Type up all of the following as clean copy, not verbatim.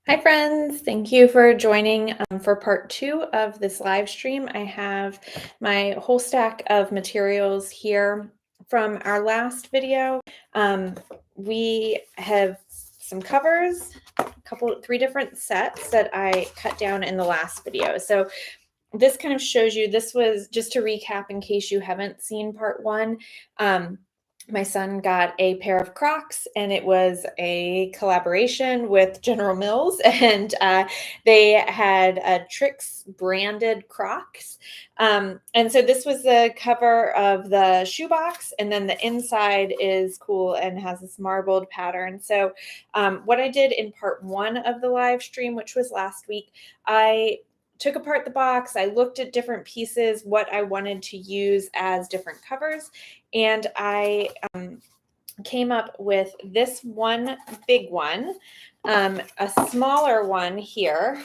Hi, friends. Thank you for joining for part 2 of this live stream. I have my whole stack of materials here from our last video. We have some covers, three different sets that I cut down in the last video. So this kind of shows you, this was just to recap in case you haven't seen part 1. My son got a pair of Crocs, and it was a collaboration with General Mills, and they had Tricks branded Crocs. And so this was the cover of the shoebox, and then the inside is cool and has this marbled pattern. So what I did in part 1 of the live stream, which was last week, I took apart the box. I looked at different pieces, what I wanted to use as different covers, and I came up with this one big one, a smaller one here,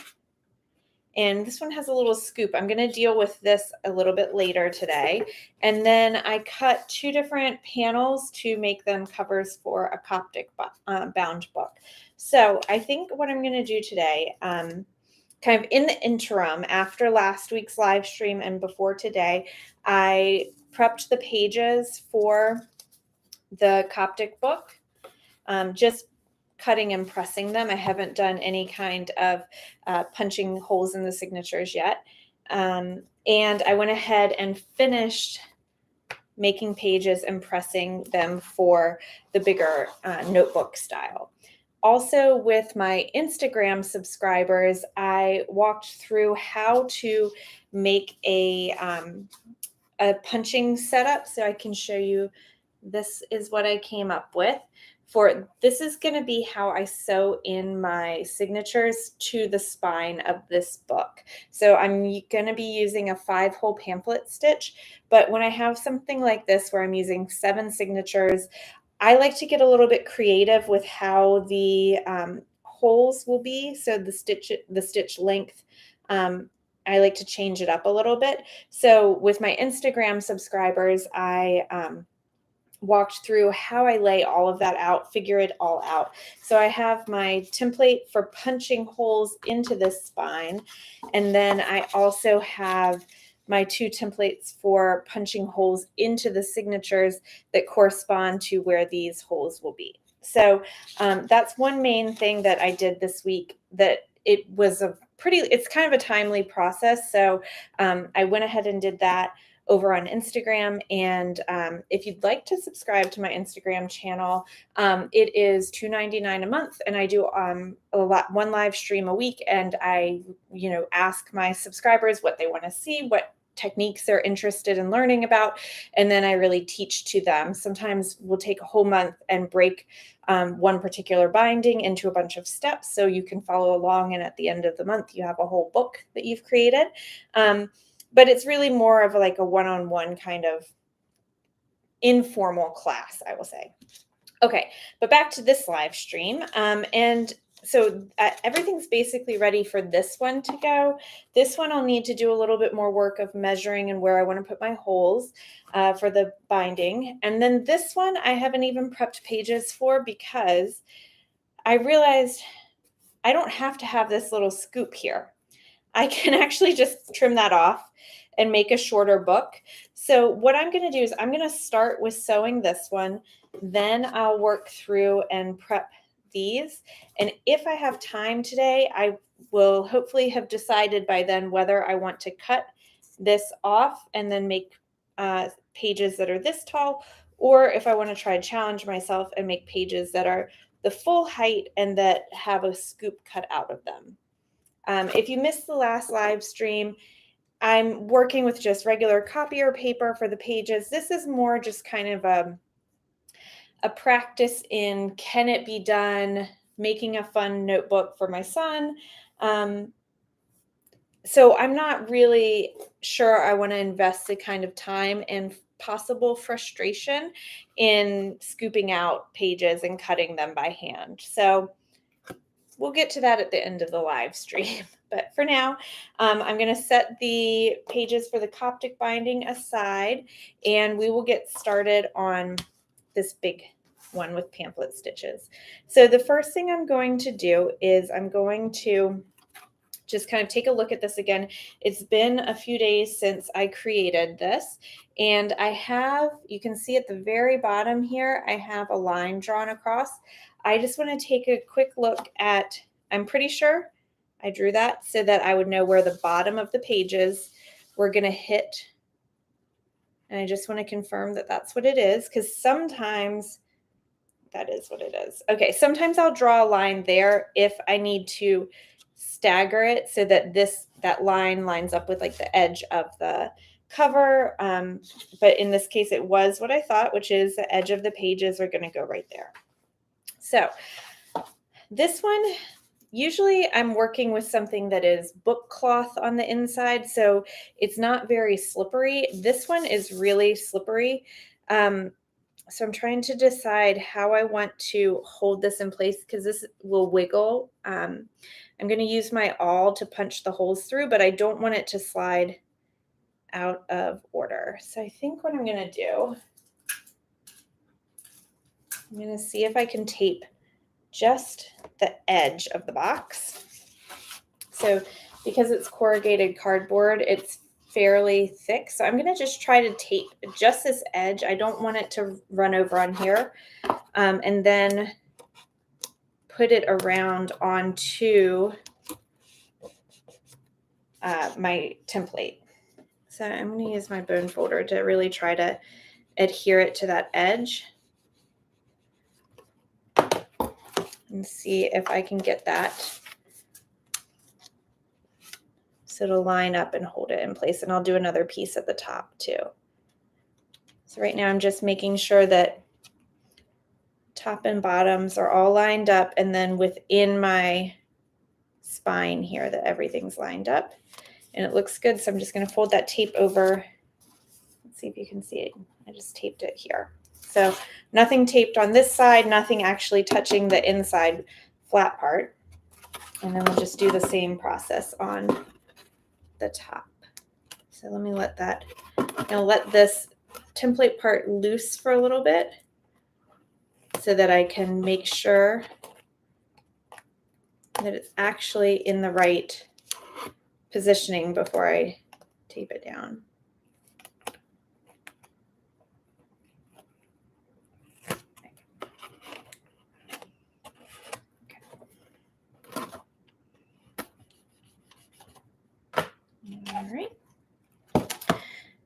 and this one has a little scoop. I'm going to deal with this a little bit later today. And then I cut 2 different panels to make them covers for a Coptic bound book. So I think what I'm going to do today, kind of in the interim after last week's live stream and before today, I prepped the pages for the Coptic book, just cutting and pressing them. I haven't done any kind of punching holes in the signatures yet. And I went ahead and finished making pages and pressing them for the bigger notebook style. Also, with my Instagram subscribers, I walked through how to make a punching setup. So I can show you, this is what I came up with. This is going to be how I sew in my signatures to the spine of this book. So I'm going to be using a 5-hole pamphlet stitch, but when I have something like this where I'm using 7 signatures, I like to get a little bit creative with how the holes will be. So the stitch length, I like to change it up a little bit. So with my Instagram subscribers, I walked through how I lay all of that out, figure it all out. So I have my template for punching holes into this spine, and then I also have my 2 templates for punching holes into the signatures that correspond to where these holes will be. So that's one main thing that I did this week, that it was it's kind of a timely process. So I went ahead and did that over on Instagram. And if you'd like to subscribe to my Instagram channel, it is $2.99 a month, and I do one live stream a week, and I ask my subscribers what they want to see, what techniques they're interested in learning about, and then I really teach to them. Sometimes we'll take a whole month and break one particular binding into a bunch of steps so you can follow along, and at the end of the month you have a whole book that you've created. But it's really more of like a one-on-one kind of informal class, I will say. Okay, but back to this live stream. And so everything's basically ready for this one to go. This one I'll need to do a little bit more work of measuring and where I want to put my holes for the binding. And then this one I haven't even prepped pages for, because I realized I don't have to have this little scoop here. I can actually just trim that off and make a shorter book. So what I'm going to do is I'm going to start with sewing this one, then I'll work through and prep these. And if I have time today, I will hopefully have decided by then whether I want to cut this off and then make pages that are this tall, or if I want to try and challenge myself and make pages that are the full height and that have a scoop cut out of them. If you missed the last live stream, I'm working with just regular copier paper for the pages. This is more just kind of a practice in, can it be done, making a fun notebook for my son. So I'm not really sure I want to invest the kind of time and possible frustration in scooping out pages and cutting them by hand. So we'll get to that at the end of the live stream. But for now, I'm going to set the pages for the Coptic binding aside, and we will get started on this big one with pamphlet stitches. So the first thing I'm going to do is I'm going to just kind of take a look at this again. It's been a few days since I created this, and I have, you can see at the very bottom here, I have a line drawn across. I just want to take a quick look at, I'm pretty sure I drew that so that I would know where the bottom of the pages were going to hit. And I just want to confirm that that's what it is, because sometimes that is what it is. Okay, sometimes I'll draw a line there if I need to stagger it so that that line lines up with like the edge of the cover. But in this case, it was what I thought, which is the edge of the pages are going to go right there. So this one, usually I'm working with something that is book cloth on the inside, so it's not very slippery. This one is really slippery. So I'm trying to decide how I want to hold this in place because this will wiggle. I'm going to use my awl to punch the holes through, but I don't want it to slide out of order. So I think what I'm going to do, I'm going to see if I can tape just the edge of the box. So because it's corrugated cardboard, it's fairly thick. So I'm going to just try to tape just this edge. I don't want it to run over on here. And then put it around onto my template. So I'm going to use my bone folder to really try to adhere it to that edge and see if I can get that so it'll line up and hold it in place. And I'll do another piece at the top too. So right now I'm just making sure that top and bottoms are all lined up, and then within my spine here that everything's lined up and it looks good. So I'm just going to fold that tape over. Let's see if you can see it. I just taped it here. So nothing taped on this side, nothing actually touching the inside flat part. And then we'll just do the same process on the top. So let me let that, I'm going to let this template part loose for a little bit so that I can make sure that it's actually in the right positioning before I tape it down. All right.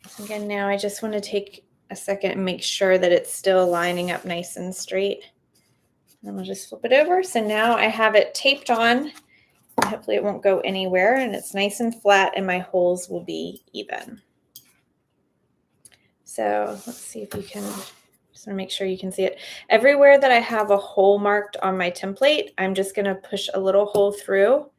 So again, now I just want to take a second and make sure that it's still lining up nice and straight. And then we'll just flip it over. So now I have it taped on. Hopefully it won't go anywhere, and it's nice and flat, and my holes will be even. So let's see if you can, just want to make sure you can see it. Everywhere that I have a hole marked on my template, I'm just going to push a little hole through.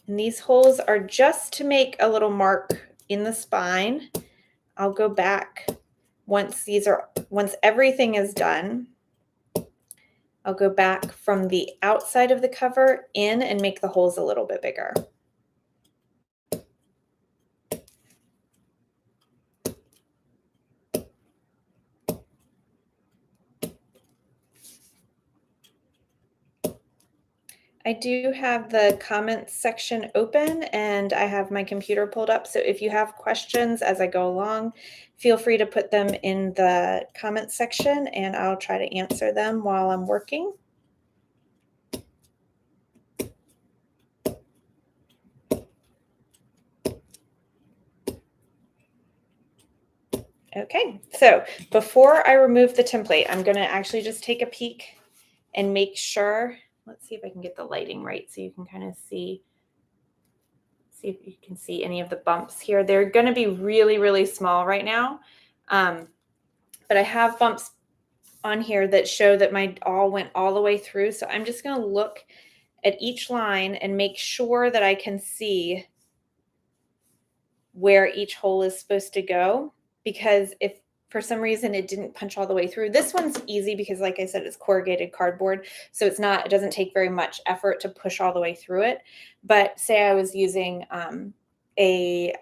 And these holes are just to make a little mark in the spine. I'll go back once everything is done. I'll go back from the outside of the cover in and make the holes a little bit bigger. I do have the comments section open, and I have my computer pulled up. So if you have questions as I go along, feel free to put them in the comments section and I'll try to answer them while I'm working. Okay, so before I remove the template, I'm going to actually just take a peek and make sure. Let's see if I can get the lighting right so you can kind of see if you can see any of the bumps here. They're going to be really, really small right now. But I have bumps on here that show that my awl went all the way through. So I'm just going to look at each line and make sure that I can see where each hole is supposed to go. Because if for some reason it didn't punch all the way through, this one's easy because like I said, it's corrugated cardboard. So it doesn't take very much effort to push all the way through it. But say I was using a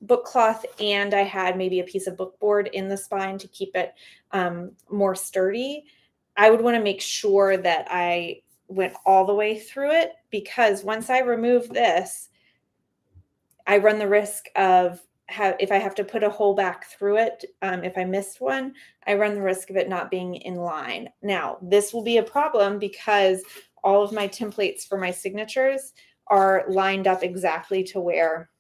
book cloth and I had maybe a piece of bookboard in the spine to keep it more sturdy, I would want to make sure that I went all the way through it, because once I remove this, I run the risk of if I have to put a hole back through it, if I missed one, I run the risk of it not being in line. Now, this will be a problem because all of my templates for my signatures are lined up exactly to where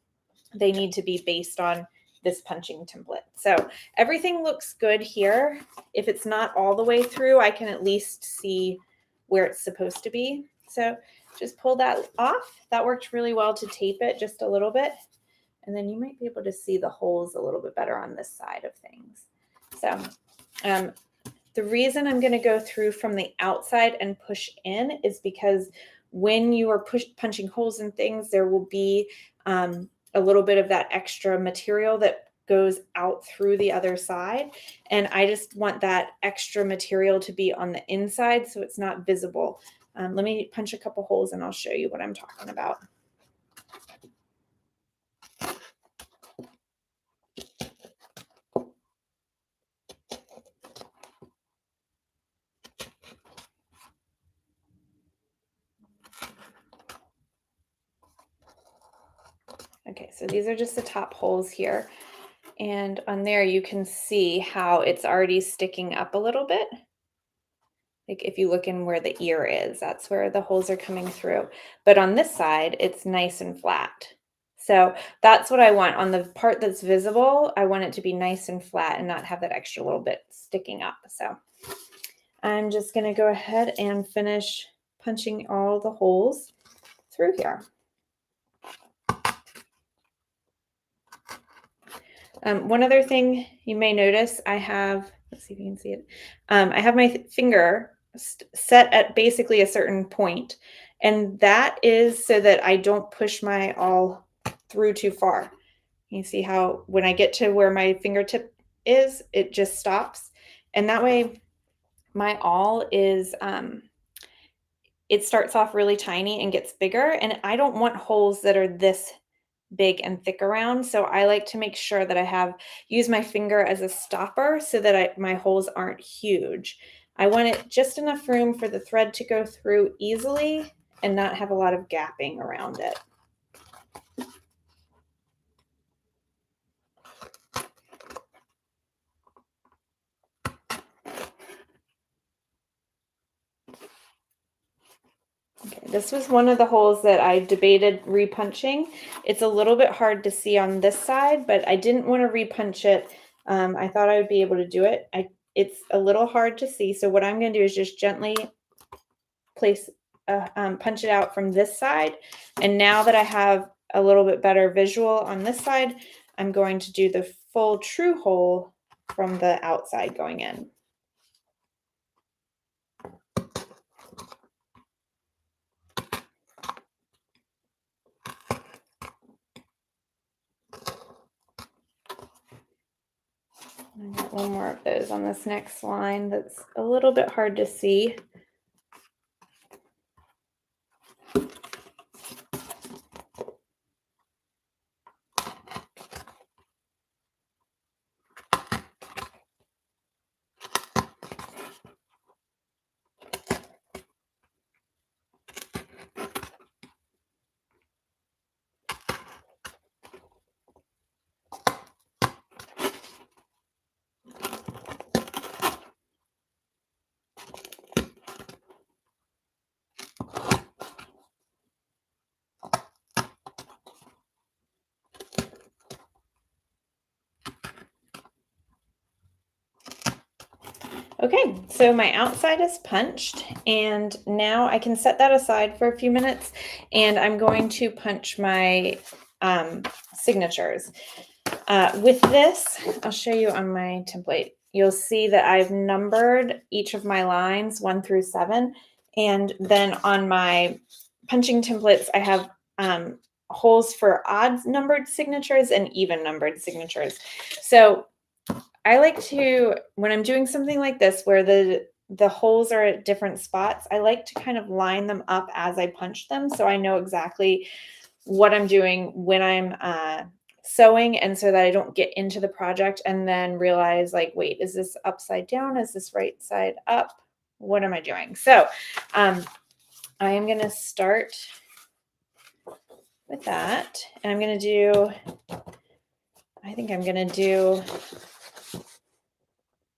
they need to be based on this punching template. So everything looks good here. If it's not all the way through, I can at least see where it's supposed to be. So just pull that off. That worked really well to tape it just a little bit. And then you might be able to see the holes a little bit better on this side of things. So the reason I'm going to go through from the outside and push in is because when you are punching holes in things, there will be a little bit of that extra material that goes out through the other side. And I just want that extra material to be on the inside so it's not visible. Let me punch a couple holes and I'll show you what I'm talking about. Okay, so these are just the top holes here. And on there, you can see how it's already sticking up a little bit. Like if you look in where the ear is, that's where the holes are coming through. But on this side, it's nice and flat. So that's what I want. On the part that's visible, I want it to be nice and flat and not have that extra little bit sticking up. So I'm just going to go ahead and finish punching all the holes through here. One other thing you may notice, I have, let's see if you can see it. I have my finger set at basically a certain point, and that is so that I don't push my awl through too far. You see how when I get to where my fingertip is, it just stops. And that way my awl is, it starts off really tiny and gets bigger, and I don't want holes that are this big and thick around. So I like to make sure that I use my finger as a stopper so that my holes aren't huge. I want it just enough room for the thread to go through easily and not have a lot of gapping around it. Okay, this was one of the holes that I debated repunching. It's a little bit hard to see on this side, but I didn't want to repunch it. I thought I would be able to do it. It's a little hard to see. So what I'm going to do is just gently punch it out from this side. And now that I have a little bit better visual on this side, I'm going to do the full true hole from the outside going in. I got one more of those on this next line that's a little bit hard to see. Okay, so my outside is punched, and now I can set that aside for a few minutes, and I'm going to punch my signatures. With this, I'll show you on my template. You'll see that I've numbered each of my lines 1 through 7, and then on my punching templates, I have holes for odd numbered signatures and even numbered signatures. So I like to, when I'm doing something like this where the holes are at different spots, I like to kind of line them up as I punch them so I know exactly what I'm doing when I'm sewing, and so that I don't get into the project and then realize like, wait, is this upside down? Is this right side up? What am I doing? So I am going to start with that. And I'm going to do, I think I'm going to do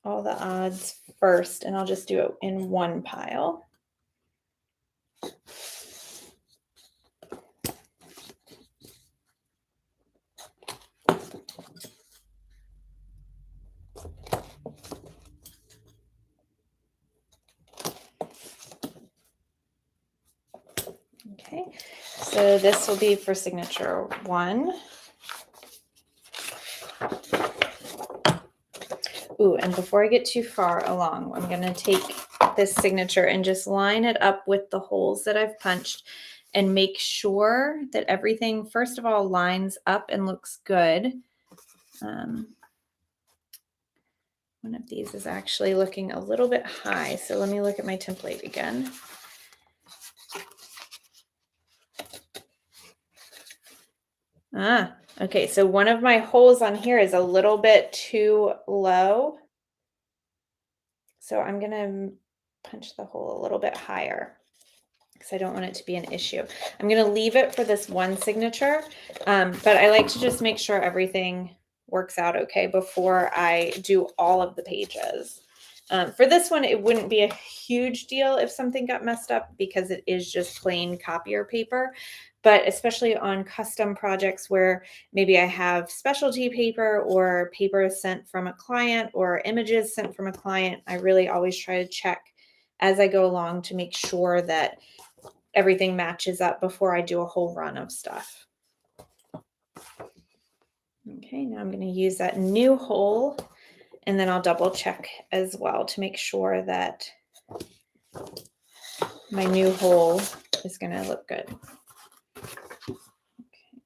all the odds first, and I'll just do it in one pile. Okay, so this will be for signature 1. Ooh, and before I get too far along, I'm going to take this signature and just line it up with the holes that I've punched and make sure that everything, first of all, lines up and looks good. One of these is actually looking a little bit high, so let me look at my template again. Okay, so one of my holes on here is a little bit too low. So I'm going to punch the hole a little bit higher because I don't want it to be an issue. I'm going to leave it for this one signature, but I like to just make sure everything works out okay before I do all of the pages. For this one, it wouldn't be a huge deal if something got messed up because it is just plain copier paper. But especially on custom projects where maybe I have specialty paper or paper sent from a client or images sent from a client, I really always try to check as I go along to make sure that everything matches up before I do a whole run of stuff. Okay, now I'm going to use that new hole, and then I'll double check as well to make sure that my new hole is going to look good. Okay.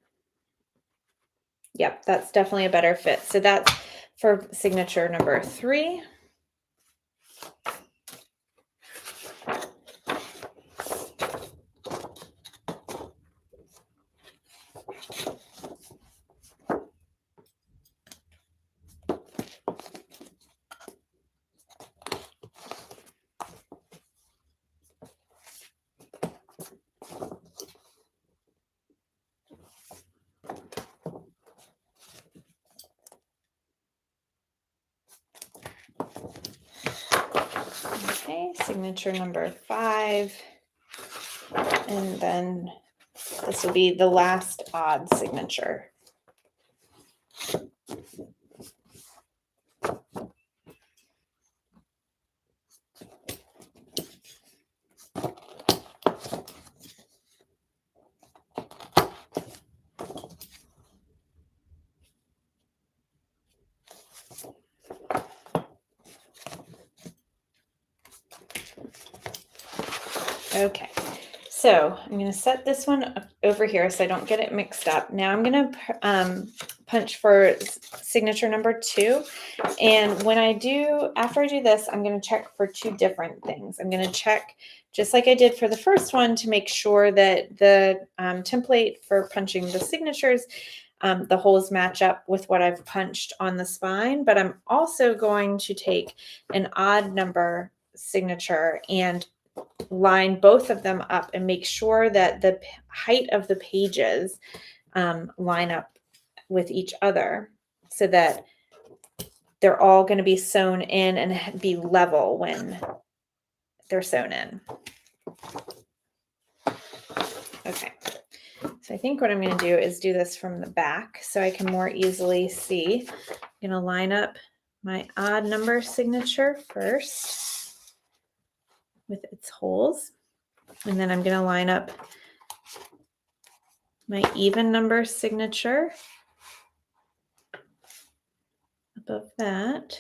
Yep, that's definitely a better fit. So that's for signature number 3. Okay, signature number 5, and then this will be the last odd signature. Okay, so I'm going to set this one over here so I don't get it mixed up. Now I'm going to punch for signature number 2. And when I do, after I do this, I'm going to check for 2 different things. I'm going to check, just like I did for the first one, to make sure that the template for punching the signatures, the holes match up with what I've punched on the spine. But I'm also going to take an odd number signature and line both of them up and make sure that the height of the pages line up with each other so that they're all going to be sewn in and be level when they're sewn in. Okay, so I think what I'm going to do is do this from the back so I can more easily see. I'm going to line up my odd number signature first with its holes, and then I'm going to line up my even number signature above that.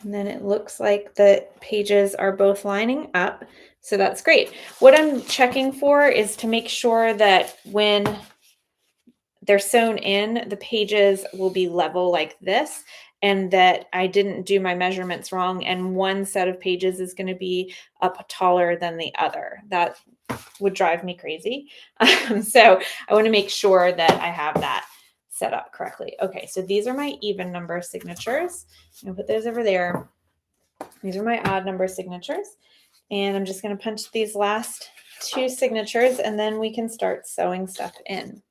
And then it looks like the pages are both lining up, so that's great. What I'm checking for is to make sure that when they're sewn in, the pages will be level like this, and that I didn't do my measurements wrong, and one set of pages is going to be up taller than the other. That would drive me crazy. So I want to make sure that I have that set up correctly. Okay, so these are my even number signatures. I'm gonna put those over there. These are my odd number signatures. And I'm just going to punch these last 2 signatures, and then we can start sewing stuff in.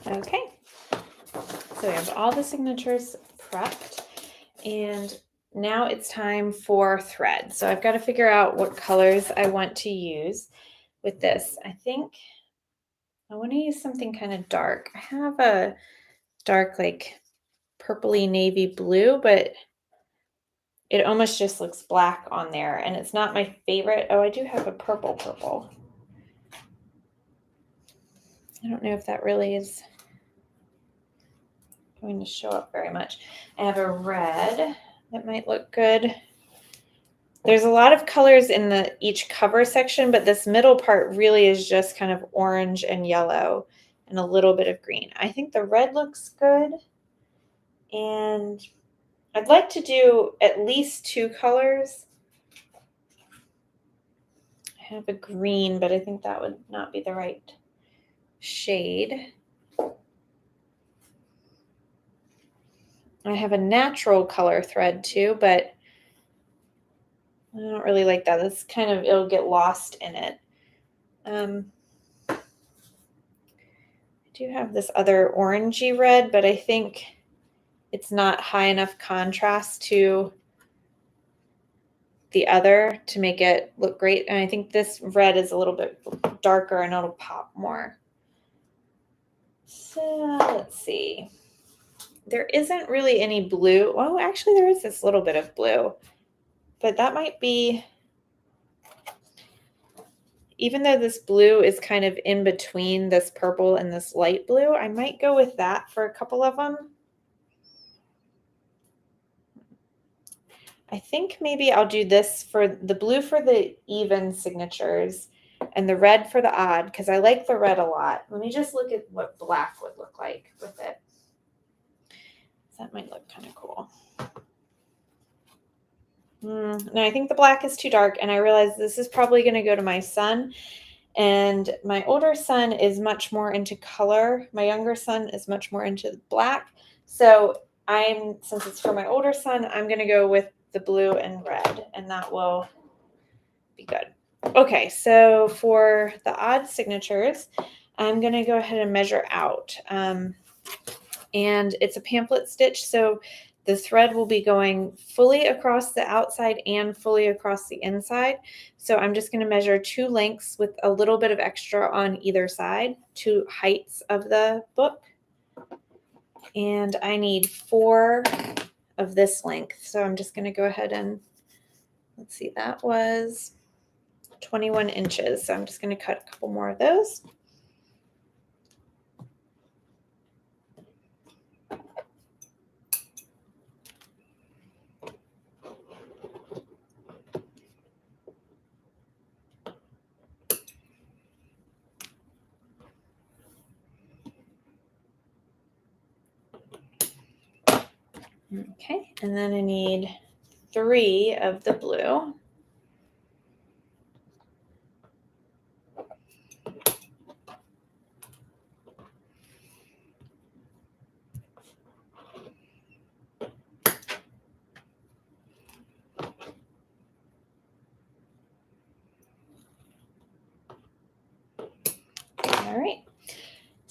Okay, so we have all the signatures prepped, and now it's time for thread. So I've got to figure out what colors I want to use with this. I think I want to use something kind of dark. I have a dark, like purpley navy blue, but it almost just looks black on there, and it's not my favorite. Oh, I do have a purple. I don't know if that really is going to show up very much. I have a red that might look good. There's a lot of colors in each cover section, but this middle part really is just kind of orange and yellow and a little bit of green. I think the red looks good, and I'd like to do at least 2 colors. I have a green, but I think that would not be the right shade. I have a natural color thread too, but I don't really like that. It's kind of, it'll get lost in it. I do have this other orangey red, but I think it's not high enough contrast to the other to make it look great. And I think this red is a little bit darker and it'll pop more. So let's see. There isn't really any blue. Well, actually there is this little bit of blue, but that might be, even though this blue is kind of in between this purple and this light blue, I might go with that for a couple of them. I think maybe I'll do this for the blue for the even signatures and the red for the odd, because I like the red a lot. Let me just look at what black would look like with it. That might look kind of cool. No, I think the black is too dark, and I realize this is probably going to go to my son, and my older son is much more into color. My younger son is much more into black. So since it's for my older son, I'm going to go with the blue and red, and that will be good. Okay, so for the odd signatures, I'm going to go ahead and measure out. And it's a pamphlet stitch, so the thread will be going fully across the outside and fully across the inside. So I'm just going to measure 2 lengths with a little bit of extra on either side, 2 heights of the book. And I need 4 of this length. So I'm just going to go ahead and, let's see, that was 21 inches. So I'm just going to cut a couple more of those. Okay, and then I need 3 of the blue. All right.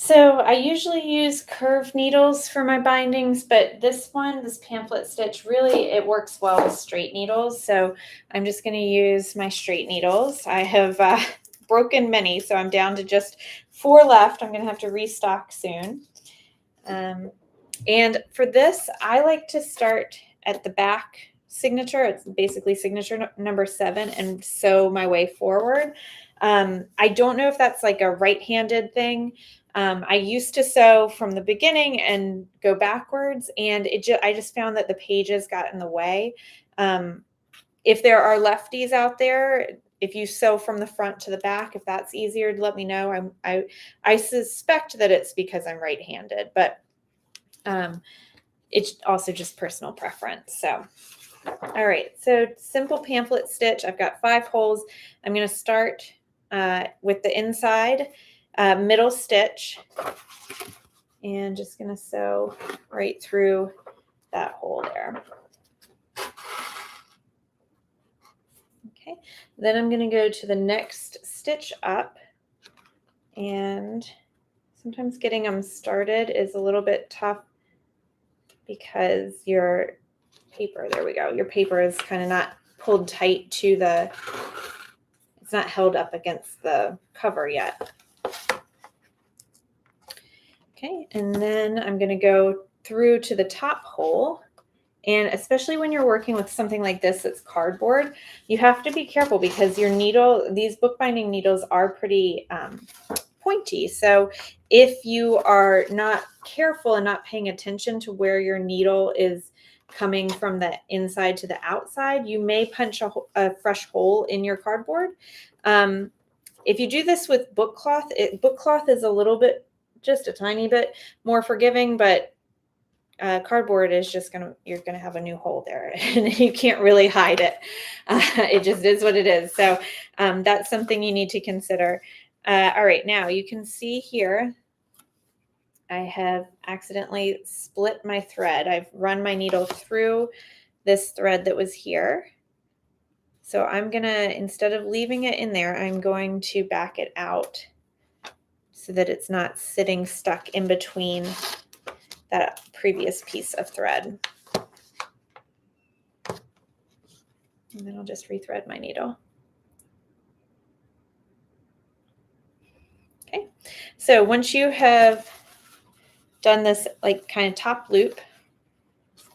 So I usually use curved needles for my bindings, but this one, this pamphlet stitch, really it works well with straight needles. So I'm just going to use my straight needles. I have broken many, so I'm down to just 4 left. I'm going to have to restock soon. And for this, I like to start at the back signature. It's basically signature number 7 and sew my way forward. I don't know if that's like a right-handed thing. I used to sew from the beginning and go backwards, and I just found that the pages got in the way. If there are lefties out there, if you sew from the front to the back, if that's easier, let me know. I suspect that it's because I'm right-handed, but it's also just personal preference. So, all right, so simple pamphlet stitch. I've got 5 holes. I'm going to start with the inside middle stitch and just going to sew right through that hole there. Okay, then I'm going to go to the next stitch up, and sometimes getting them started is a little bit tough because your paper, there we go, your paper is kind of not pulled tight to the, it's not held up against the cover yet. Okay, and then I'm going to go through to the top hole. And especially when you're working with something like this that's cardboard, you have to be careful because your needle, these bookbinding needles are pretty pointy. So if you are not careful and not paying attention to where your needle is coming from the inside to the outside, you may punch a fresh hole in your cardboard. If you do this with book cloth, book cloth is a little bit, just a tiny bit more forgiving, but cardboard is just you're gonna have a new hole there, and you can't really hide it. It just is what it is. So that's something you need to consider. All right, now you can see here, I have accidentally split my thread. I've run my needle through this thread that was here. So I'm gonna, instead of leaving it in there, I'm going to back it out so that it's not sitting stuck in between that previous piece of thread. And then I'll just rethread my needle. Okay, so once you have done this like kind of top loop,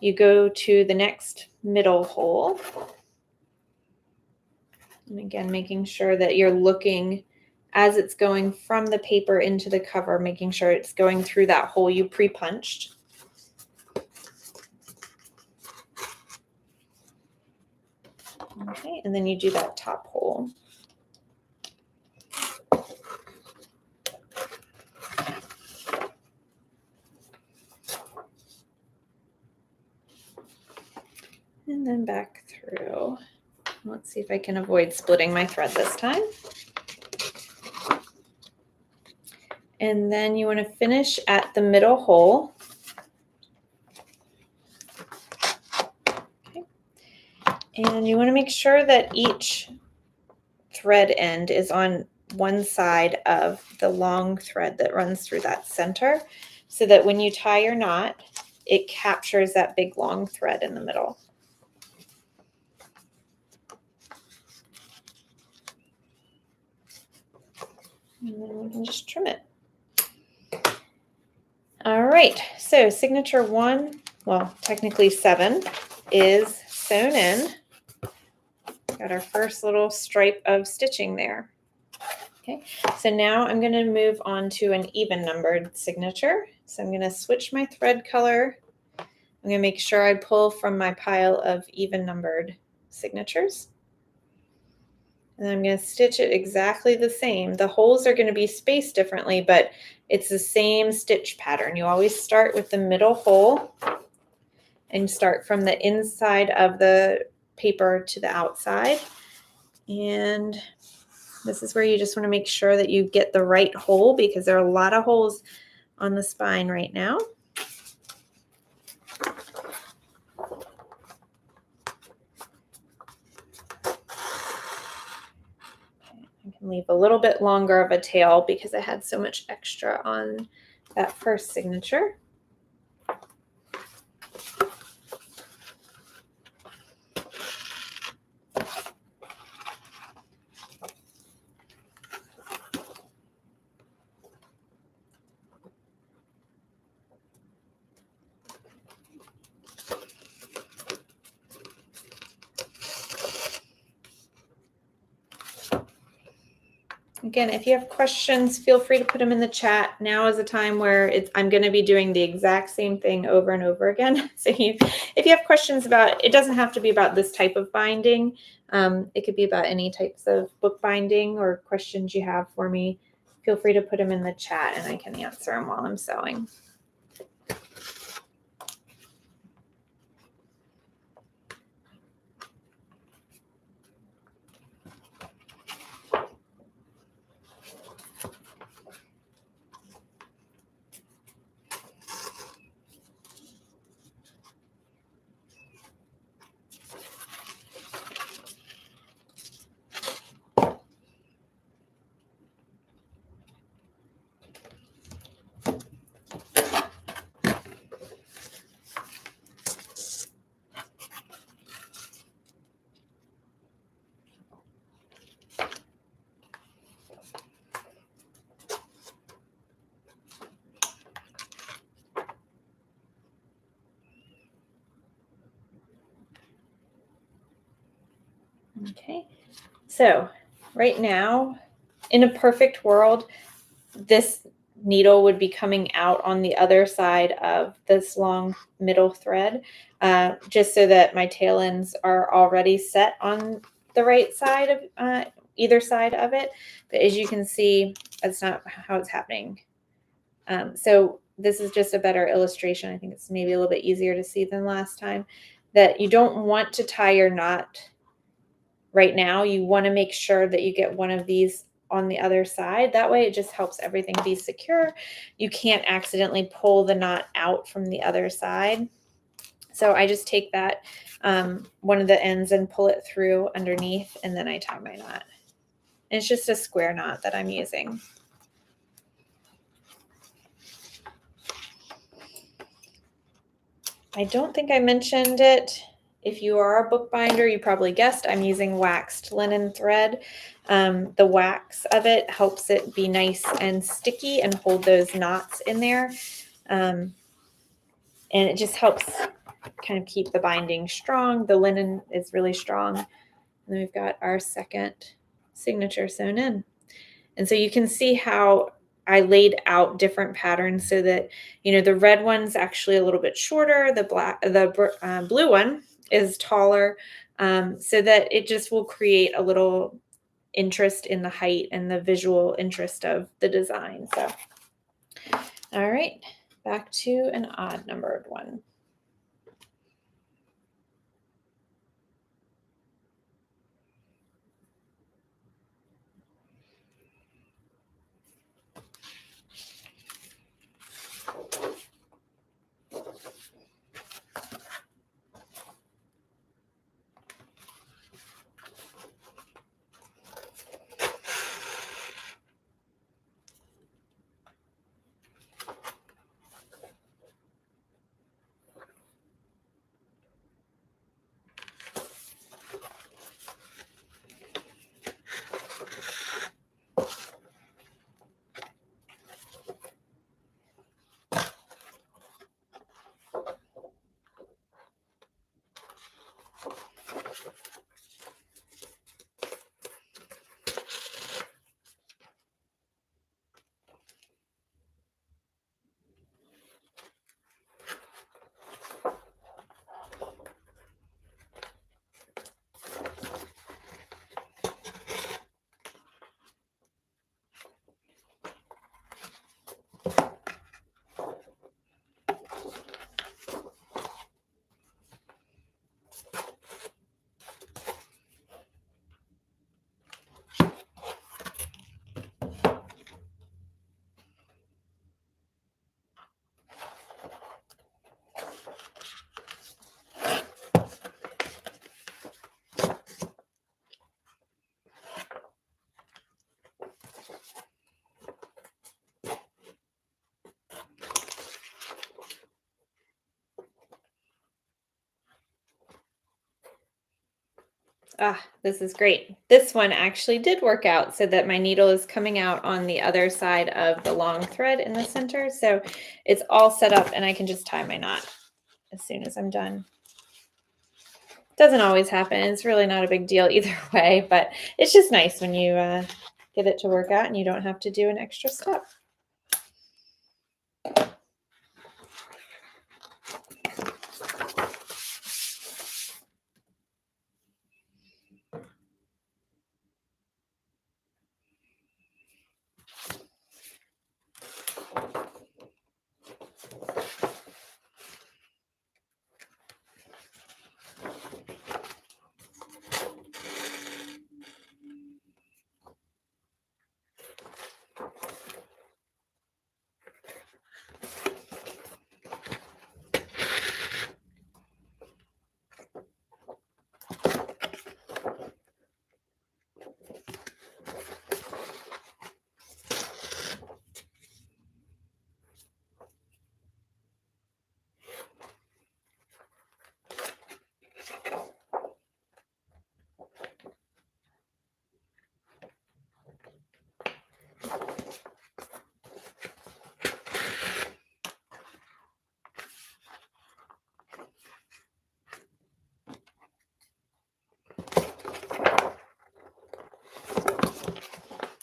you go to the next middle hole. And again, making sure that you're looking as it's going from the paper into the cover, making sure it's going through that hole you pre-punched. Okay, and then you do that top hole. And then back through. Let's see if I can avoid splitting my thread this time. And then you want to finish at the middle hole. Okay. And you want to make sure that each thread end is on one side of the long thread that runs through that center, so that when you tie your knot, it captures that big long thread in the middle. And then we can just trim it. All right, so signature 1, well, technically 7, is sewn in. Got our first little stripe of stitching there. Okay, so now I'm going to move on to an even numbered signature. So I'm going to switch my thread color. I'm going to make sure I pull from my pile of even numbered signatures. And I'm going to stitch it exactly the same. The holes are going to be spaced differently, but it's the same stitch pattern. You always start with the middle hole and start from the inside of the paper to the outside. And this is where you just want to make sure that you get the right hole, because there are a lot of holes on the spine right now. leave a little bit longer of a tail because I had so much extra on that first signature. Again, if you have questions, feel free to put them in the chat. Now is a time where I'm going to be doing the exact same thing over and over again. So if you have questions about, it doesn't have to be about this type of binding. It could be about any types of bookbinding or questions you have for me. Feel free to put them in the chat and I can answer them while I'm sewing. Okay, so right now, in a perfect world, this needle would be coming out on the other side of this long middle thread, just so that my tail ends are already set on the right side of either side of it. But as you can see, that's not how it's happening. So this is just a better illustration. I think it's maybe a little bit easier to see than last time, that you don't want to tie your knot right now. You want to make sure that you get one of these on the other side. That way it just helps everything be secure. You can't accidentally pull the knot out from the other side. So I just take that one of the ends and pull it through underneath, and then I tie my knot. And it's just a square knot that I'm using. I don't think I mentioned it. If you are a bookbinder, you probably guessed I'm using waxed linen thread. The wax of it helps it be nice and sticky and hold those knots in there. And it just helps kind of keep the binding strong. The linen is really strong. And then we've got our second signature sewn in. And so you can see how I laid out different patterns so that, you know, the red one's actually a little bit shorter, the blue one is taller, so that it just will create a little interest in the height and the visual interest of the design. So, all right, back to an odd numbered one. This is great. This one actually did work out so that my needle is coming out on the other side of the long thread in the center. So it's all set up and I can just tie my knot as soon as I'm done. Doesn't always happen. It's really not a big deal either way, but it's just nice when you get it to work out and you don't have to do an extra step.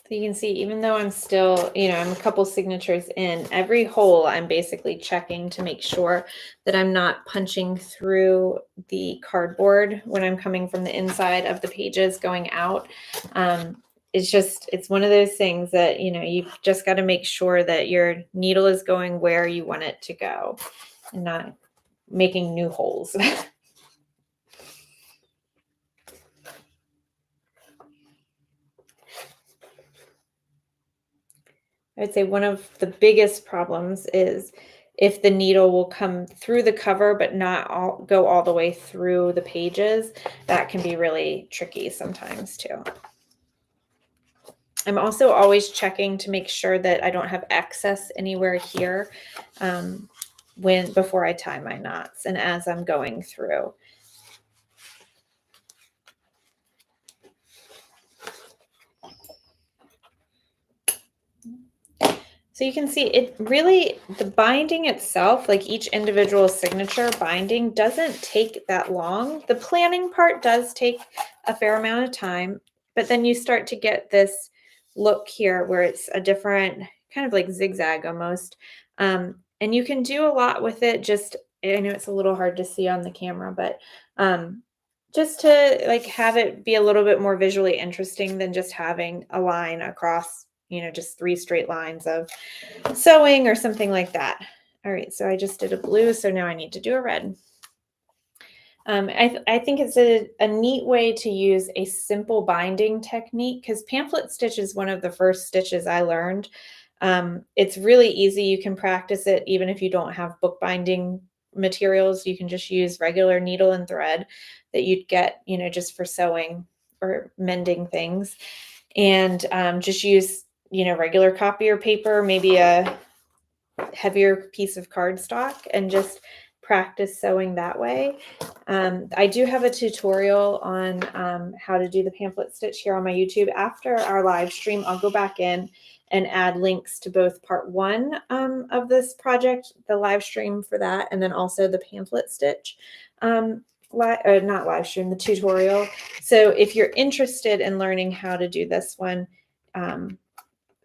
So you can see, even though I'm still, I'm a couple signatures in, every hole I'm basically checking to make sure that I'm not punching through the cardboard when I'm coming from the inside of the pages going out. It's one of those things that, you've just got to make sure that your needle is going where you want it to go and not making new holes. I would say one of the biggest problems is if the needle will come through the cover but not go all the way through the pages. That can be really tricky sometimes too. I'm also always checking to make sure that I don't have excess anywhere here before I tie my knots and as I'm going through. So you can see it really, the binding itself, like each individual signature binding, doesn't take that long. The planning part does take a fair amount of time, but then you start to get this look here where it's a different kind of like zigzag almost. And you can do a lot with it. I know it's a little hard to see on the camera, but just to like have it be a little bit more visually interesting than just having a line across, just 3 straight lines of sewing or something like that. All right, so I just did a blue, so now I need to do a red. I think it's a neat way to use a simple binding technique because pamphlet stitch is one of the first stitches I learned. It's really easy. You can practice it even if you don't have bookbinding materials. You can just use regular needle and thread that you'd get, just for sewing or mending things. And just use, regular copier paper, maybe a heavier piece of cardstock, and just practice sewing that way. I do have a tutorial on how to do the pamphlet stitch here on my YouTube. After our live stream, I'll go back in and add links to both part 1 of this project, the live stream for that, and then also the pamphlet stitch. Not live stream, the tutorial. So if you're interested in learning how to do this one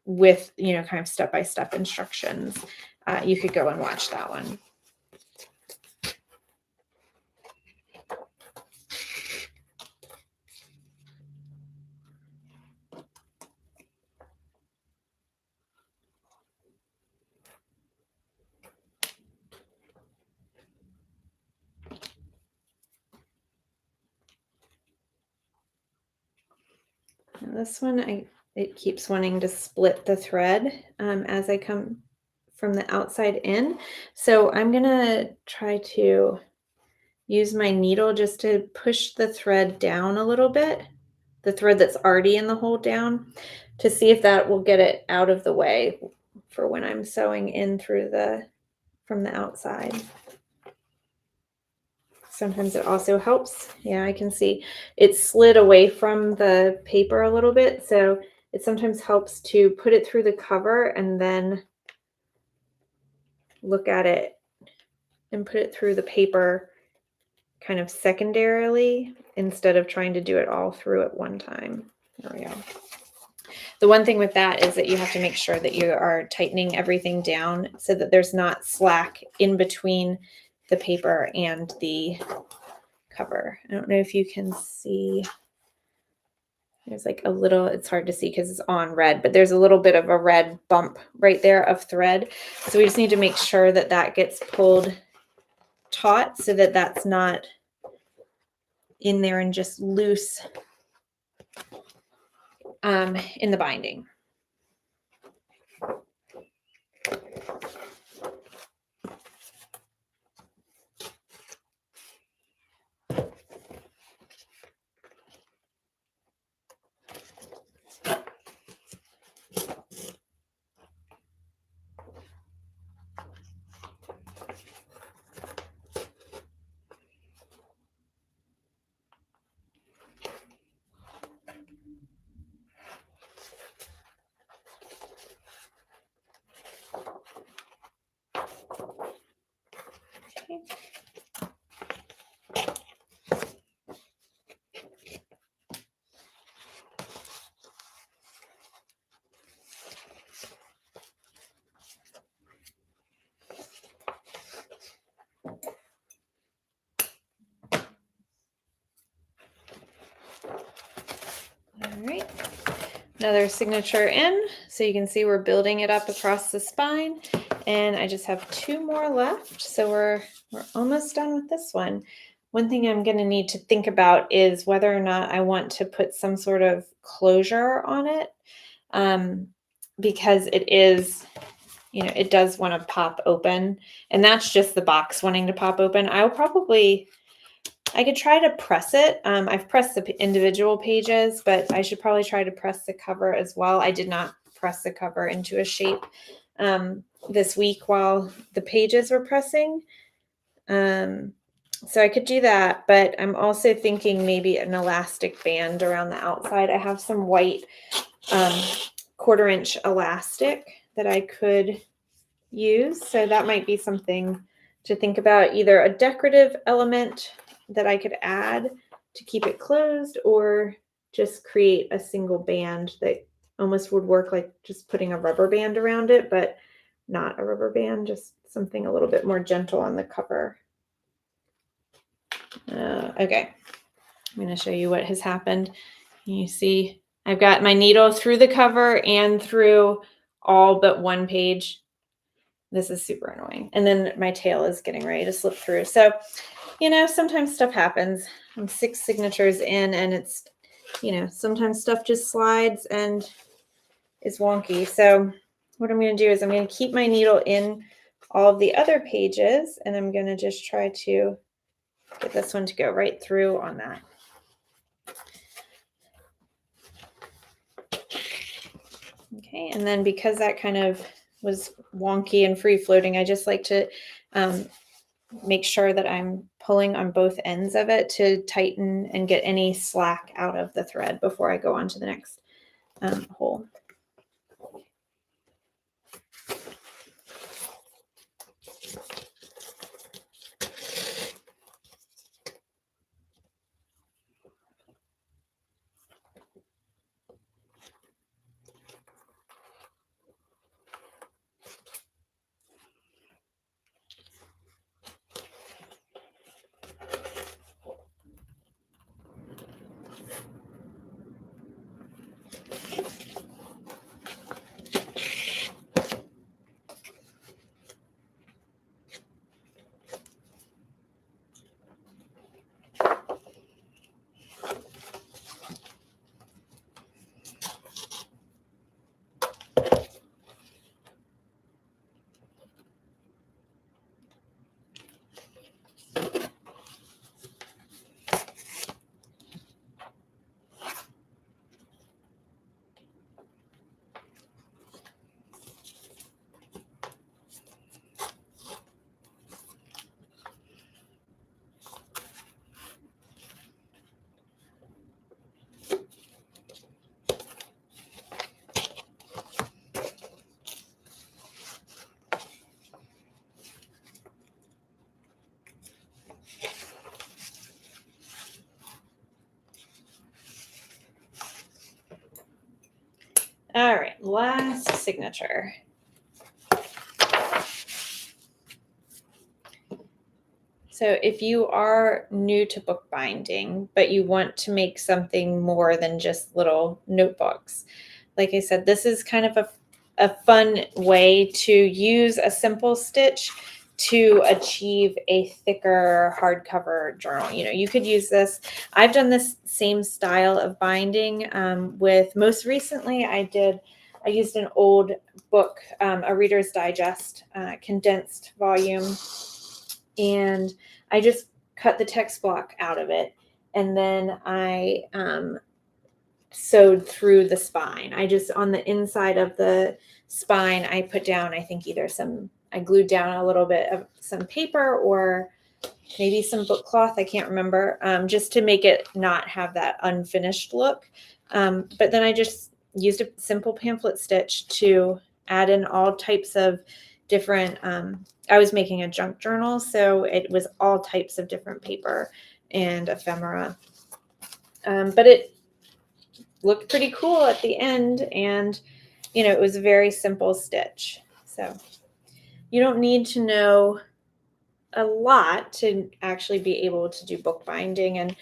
with, kind of step-by-step instructions, you could go and watch that one. And this one, it keeps wanting to split the thread as I come from the outside in. So I'm gonna try to use my needle just to push the thread down a little bit, the thread that's already in the hole down, to see if that will get it out of the way for when I'm sewing in from the outside. Sometimes it also helps. Yeah, I can see it slid away from the paper a little bit, so it sometimes helps to put it through the cover and then look at it and put it through the paper kind of secondarily instead of trying to do it all through at one time. There we go. The one thing with that is that you have to make sure that you are tightening everything down so that there's not slack in between the paper and the cover. I don't know if you can see. There's like a little, it's hard to see because it's on red, but there's a little bit of a red bump right there of thread. So we just need to make sure that that gets pulled taut so that that's not in there and just loose in the binding. Okay. All right, another signature in, so you can see we're building it up across the spine, and I just have 2 more left, so we're almost done with this one. One thing I'm going to need to think about is whether or not I want to put some sort of closure on it, because it is, you know, it does want to pop open, and that's just the box wanting to pop open. I could try to press it. I've pressed the individual pages, but I should probably try to press the cover as well. I did not press the cover into a shape this week while the pages were pressing. So I could do that, but I'm also thinking maybe an elastic band around the outside. I have some white 1/4" elastic that I could use. So that might be something to think about, either a decorative element that I could add to keep it closed, or just create a single band that almost would work like just putting a rubber band around it, but not a rubber band, just something a little bit more gentle on the cover. Okay, I'm going to show you what has happened. You see, I've got my needle through the cover and through all but one page. This is super annoying. And then my tail is getting ready to slip through. So, you know, sometimes stuff happens. I'm 6 signatures in, and it's, you know, sometimes stuff just slides and is wonky. So what I'm going to do is I'm going to keep my needle in all of the other pages, and I'm going to just try to get this one to go right through on that. Okay, and then because that kind of was wonky and free floating, I just like to make sure that I'm pulling on both ends of it to tighten and get any slack out of the thread before I go on to the next hole. All right, last signature. So if you are new to bookbinding, but you want to make something more than just little notebooks, like I said, this is kind of a fun way to use a simple stitch to achieve a thicker hardcover journal. You know, you could use this. I've done this same style of binding with, most recently I used an old book, a Reader's Digest condensed volume, and I just cut the text block out of it, and then I sewed through the spine. I just, on the inside of the spine, I put down, I think either I glued down a little bit of some paper or maybe some book cloth. I can't remember, just to make it not have that unfinished look. But then I just used a simple pamphlet stitch to add in all types of different, I was making a junk journal, so it was all types of different paper and ephemera. But it looked pretty cool at the end, and you know, it was a very simple stitch. So you don't need to know a lot to actually be able to do bookbinding and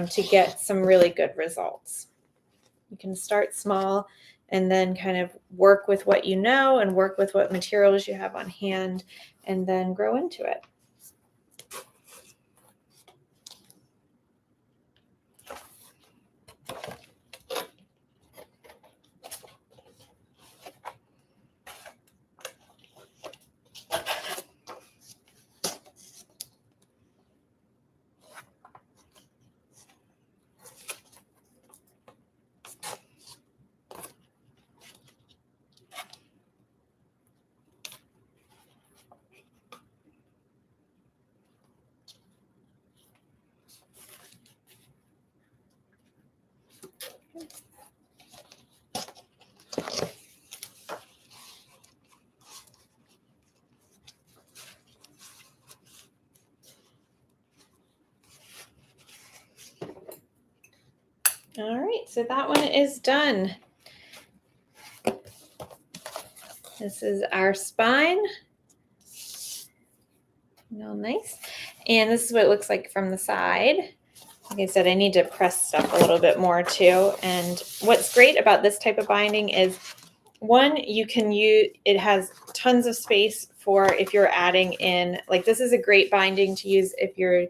to get some really good results. You can start small and then kind of work with what you know and work with what materials you have on hand and then grow into it. All right, so that one is done. This is our spine. Real nice. And this is what it looks like from the side. Like I said, I need to press stuff a little bit more too. And what's great about this type of binding is, one, you can use, it has tons of space for if you're adding in, like this is a great binding to use if you're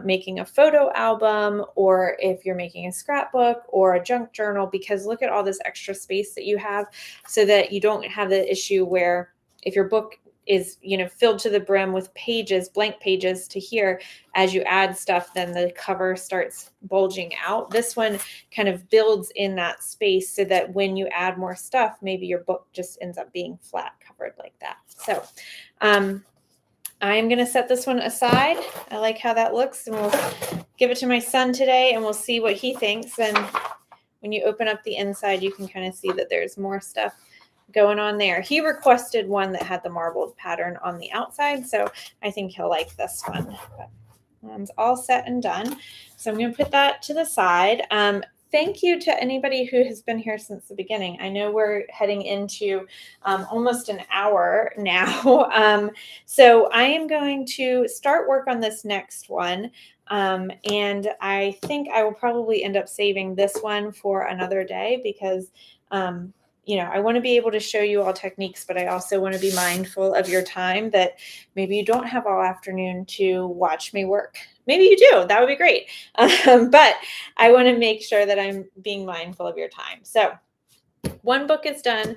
making a photo album or if you're making a scrapbook or a junk journal, because look at all this extra space that you have, so that you don't have the issue where if your book is, you know, filled to the brim with pages, blank pages to here, as you add stuff, then the cover starts bulging out. This one kind of builds in that space so that when you add more stuff, maybe your book just ends up being flat covered like that. So I'm going to set this one aside. I like how that looks, and we'll give it to my son today and we'll see what he thinks. And when you open up the inside, you can kind of see that there's more stuff going on there. He requested one that had the marbled pattern on the outside, so I think he'll like this one. But one's all set and done. So I'm going to put that to the side. Thank you to anybody who has been here since the beginning. I know we're heading into almost an hour now. So I am going to start work on this next one. And I think I will probably end up saving this one for another day because you know, I want to be able to show you all techniques, but I also want to be mindful of your time, that maybe you don't have all afternoon to watch me work. Maybe you do. That would be great. But I want to make sure that I'm being mindful of your time. So one book is done.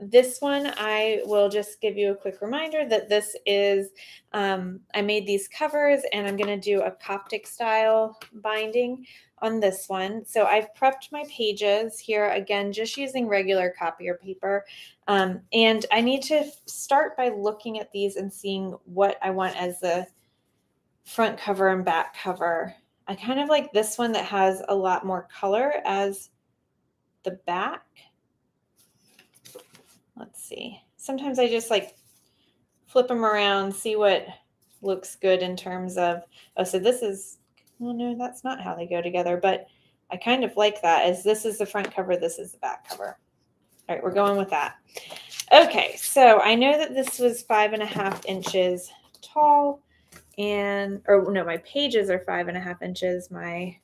This one, I will just give you a quick reminder that this is, I made these covers and I'm going to do a Coptic style binding on this one. So I've prepped my pages here, again, just using regular copier paper. And I need to start by looking at these and seeing what I want as the front cover and back cover. I kind of like this one that has a lot more color as the back. Let's see. Sometimes I just like flip them around, see what looks good in terms of, oh, so this is, well, no, that's not how they go together, but I kind of like that, as this is the front cover, this is the back cover. All right, we're going with that. Okay, so I know that this was 5.5 inches tall, or no, my pages are 5.5 inches. My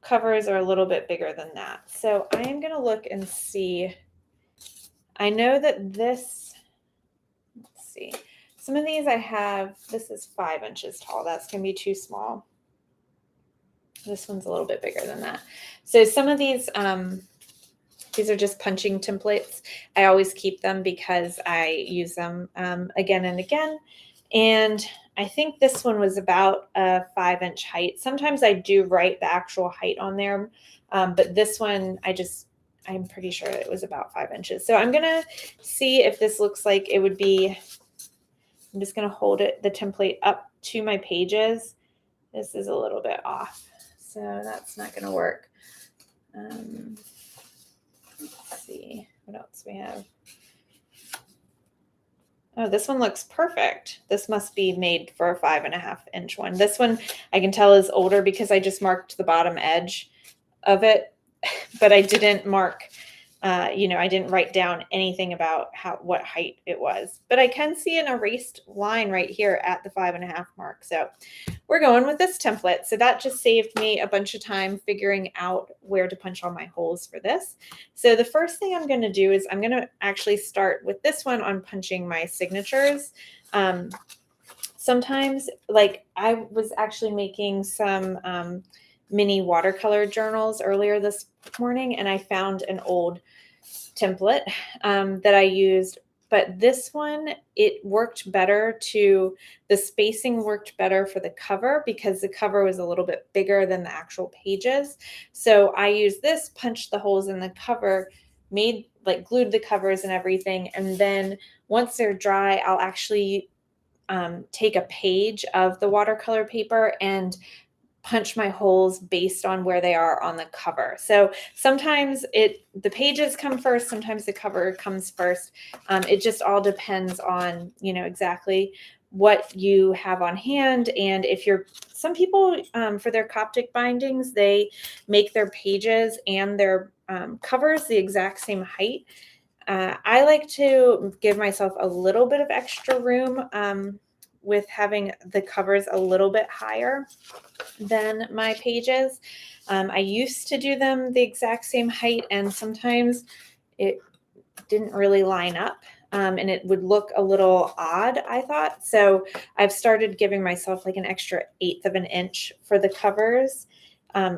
covers are a little bit bigger than that. So I am going to look and see. I know that this, let's see, some of these I have, this is 5 inches tall. That's going to be too small. This one's a little bit bigger than that. So some of these are just punching templates. I always keep them because I use them again and again. And I think this one was about a 5-inch height. Sometimes I do write the actual height on there, but this one I'm pretty sure it was about 5 inches. So I'm gonna see if this looks like it would be. I'm just gonna hold the template up to my pages. This is a little bit off, so that's not gonna work. Let's see what else we have. Oh, this one looks perfect. This must be made for a 5.5-inch one. This one I can tell is older because I just marked the bottom edge of it, but I didn't mark, I didn't write down anything about what height it was. But I can see an erased line right here at the 5.5 mark. So we're going with this template. So that just saved me a bunch of time figuring out where to punch all my holes for this. So the first thing I'm going to do is I'm going to actually start with this one on punching my signatures. Sometimes, like I was actually making some mini watercolor journals earlier this morning, and I found an old template that I used, but this one, it worked better the spacing worked better for the cover because the cover was a little bit bigger than the actual pages. So I used this, punched the holes in the cover, glued the covers and everything. And then once they're dry, I'll actually take a page of the watercolor paper and punch my holes based on where they are on the cover. So sometimes the pages come first, sometimes the cover comes first. It just all depends on, exactly what you have on hand. And some people, for their Coptic bindings, they make their pages and their covers the exact same height. I like to give myself a little bit of extra room with having the covers a little bit higher than my pages. I used to do them the exact same height, and sometimes it didn't really line up and it would look a little odd, I thought. So I've started giving myself like an extra 1/8 of an inch for the covers,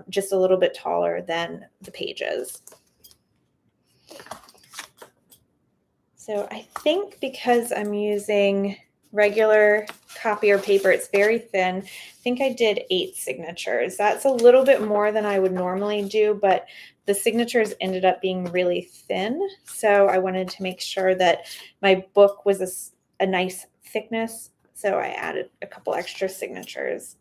just a little bit taller than the pages. So I think because I'm using regular copier paper, it's very thin. I think I did 8 signatures. That's a little bit more than I would normally do, but the signatures ended up being really thin. So I wanted to make sure that my book was a nice thickness. So I added a couple extra signatures.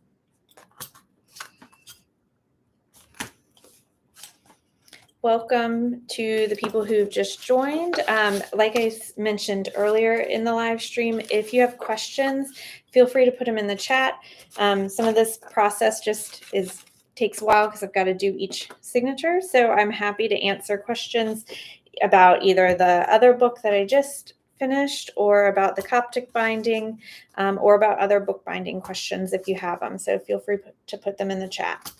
Welcome to the people who've just joined. Like I mentioned earlier in the live stream, if you have questions, feel free to put them in the chat. Some of this process just takes a while because I've got to do each signature. So I'm happy to answer questions about either the other book that I just finished or about the Coptic binding or about other bookbinding questions if you have them. So feel free to put them in the chat.